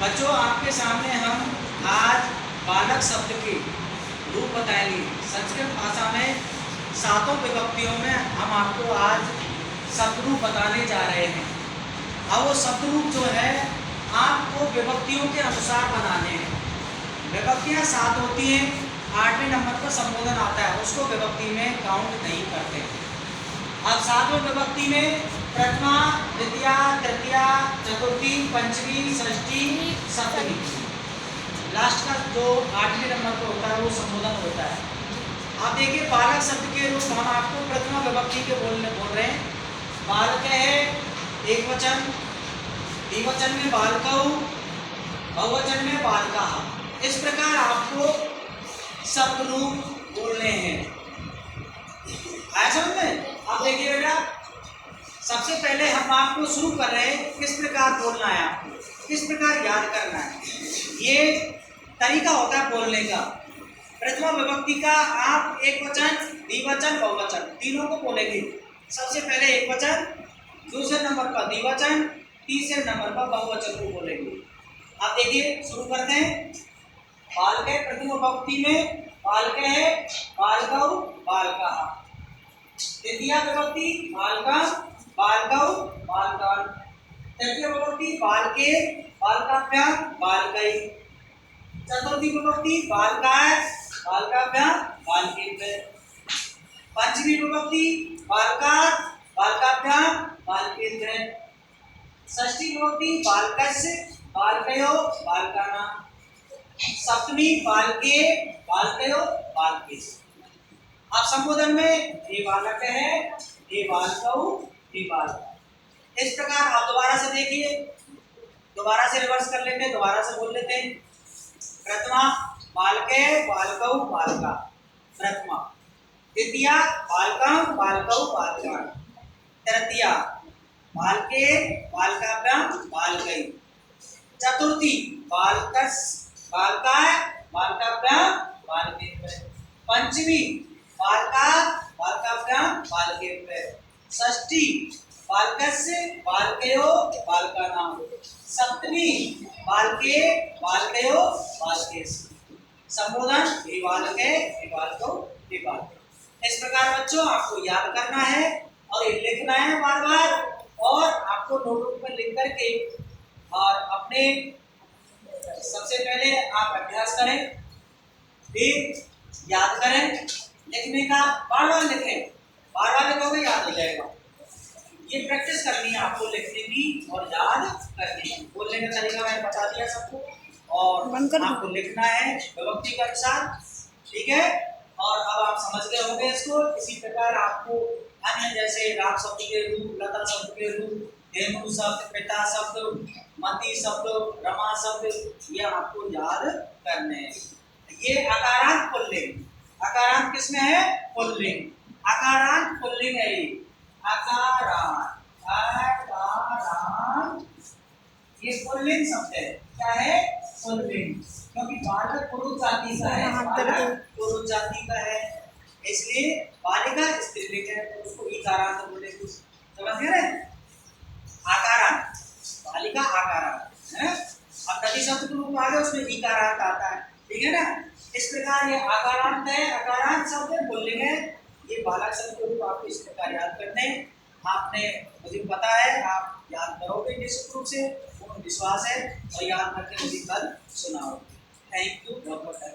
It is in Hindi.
बच्चों, आपके सामने हम आज बालक शब्द के रूप बताएंगे। संस्कृत भाषा में 7 विभक्तियों में हम आपको आज शब्द रूप बताने जा रहे हैं। अब वो शब्द रूप जो है आपको विभक्तियों के अनुसार बनाने हैं। विभक्तियाँ 7 होती हैं, 8वें नंबर पर संबोधन आता है, उसको विभक्ति में काउंट नहीं करते। अब 7वें विभक्ति में प्रथमा, द्वितीया, तृतीया, चतुर्थी, पंचमी, षष्ठी, सप्तमी, लास्ट का जो 8वें नंबर पर होता है वो संबोधन होता है। आप देखिए, बालक शब्द के रूप हम आपको प्रथमा विभक्ति के बोल रहे हैं। बालक है एक वचन, द्विवचन में बालकौ, बहुवचन में बालकाः। इस प्रकार आपको शब्द रूप बोलने हैं। आया समझ में? आप देखिए बेटा, सबसे पहले हम आपको शुरू कर रहे हैं किस प्रकार बोलना है, आपको किस प्रकार याद करना है। ये तरीका होता है बोलने का। प्रथमा विभक्ति का आप एक वचन, द्विवचन, बहुवचन तीनों को बोलेंगे। सबसे पहले एक वचन, दूसरे नंबर पर द्विवचन, तीसरे नंबर पर बहुवचन को बोलेंगे। आप देखिए, शुरू करते हैं। बालक है प्रथम विभक्ति में, बालक है बालकौ, बालकाः। तृतीया विभक्ति बालकं, बालकौ, बालकान्। तृतीया विभक्ति बालके, बालकाभ्यां, बालकैः। चतुर्थी विभक्ति बालकाय, बालकाभ्यां, बालकेभ्यः। पंचमी विभक्ति बालकात्, बालकाभ्यां, बालकेभ्यः। षष्ठी विभक्ति बालकस्य, बालकयोः, बालकानां। सप्तमी बालके, बालकयोः, बालकेषु। आप संबोधन में हे बालक है, हे बालकौ, हे बालक। इस प्रकार आप दोबारा से देखिए, दोबारा से रिवर्स कर लेते हैं, दोबारा से बोल लेते हैं। प्रथमा बालके, बालकौ, बालका, प्रथमा। द्वितीया बालकं, बालकौ, बालकान्। तृतीया बालके, बालकाभ्यां, बालकैः। चतुर्थी बालकस्य, बालकाय, बालकाभ्यां, बालकेभ्यः। पंचमी बालकात्, बालकाभ्यां, बालकेभ्यः। षष्ठी बालकस्य, बालकयोः, बालकानां। सप्तमी बालके, बालकयोः, बालकेषु। संबोधन हे बालक है, हे बालकौ, हे बालक। इस प्रकार बच्चों आपको याद करना है और ये लिखना है बार बार, और आपको नोटबुक में लिख करके और अपने सबसे पहले आप अभ्यास करें, फिर याद करें। लिखने का बार बार लिखें, बार बार लिखोगे याद हो जाएगा। ये प्रैक्टिस करनी है आपको, लिखने की और याद करने की। बोलने का तरीका मैंने बता दिया सबको, और आपको लिखना है विभक्ति के अनुसार, ठीक है। और अब आप समझ गए होंगे इसको। इसी प्रकार आपको अन्य जैसे राम शब्द के रूप, लता शब्द के रूप, धेनु शब्द, पिता शब्द, मति शब्द, रमा शब्द, ये आपको याद करने हैं। ये अकारांत पुल्लिंग, अकारांत किसमें है? पुल्लिंग। अकारांत पुल्लिंग है ये, अकारांत, अकारांत ये पुल्लिंग शब्द है। क्या है? पुल्लिंग। क्योंकि बालक पुरुष जाति का है, बालक पुरुष जाति का है, इसलिए बालिका स्त्रीलिंग है, तो उसको इकारांत बोलेंगे। समझ गए? आकारांत, बालिका आकारांत है। अब नदी शब्द के रूप आ गए, उसमें इकारांत आता है, ठीक है ना। इस प्रकार ये आकारांत है, अकारांत शब्द है, पुल्लिंग है। ये बालक शब्द के रूप आपको इस प्रकार याद करने हैं। आपने, मुझे पता है आप याद करोगे निश्चित रूप से, पूर्ण विश्वास है, और याद करके मुझे कल सुनाओगे। थैंक यू, बहुत बहुत धन्यवाद।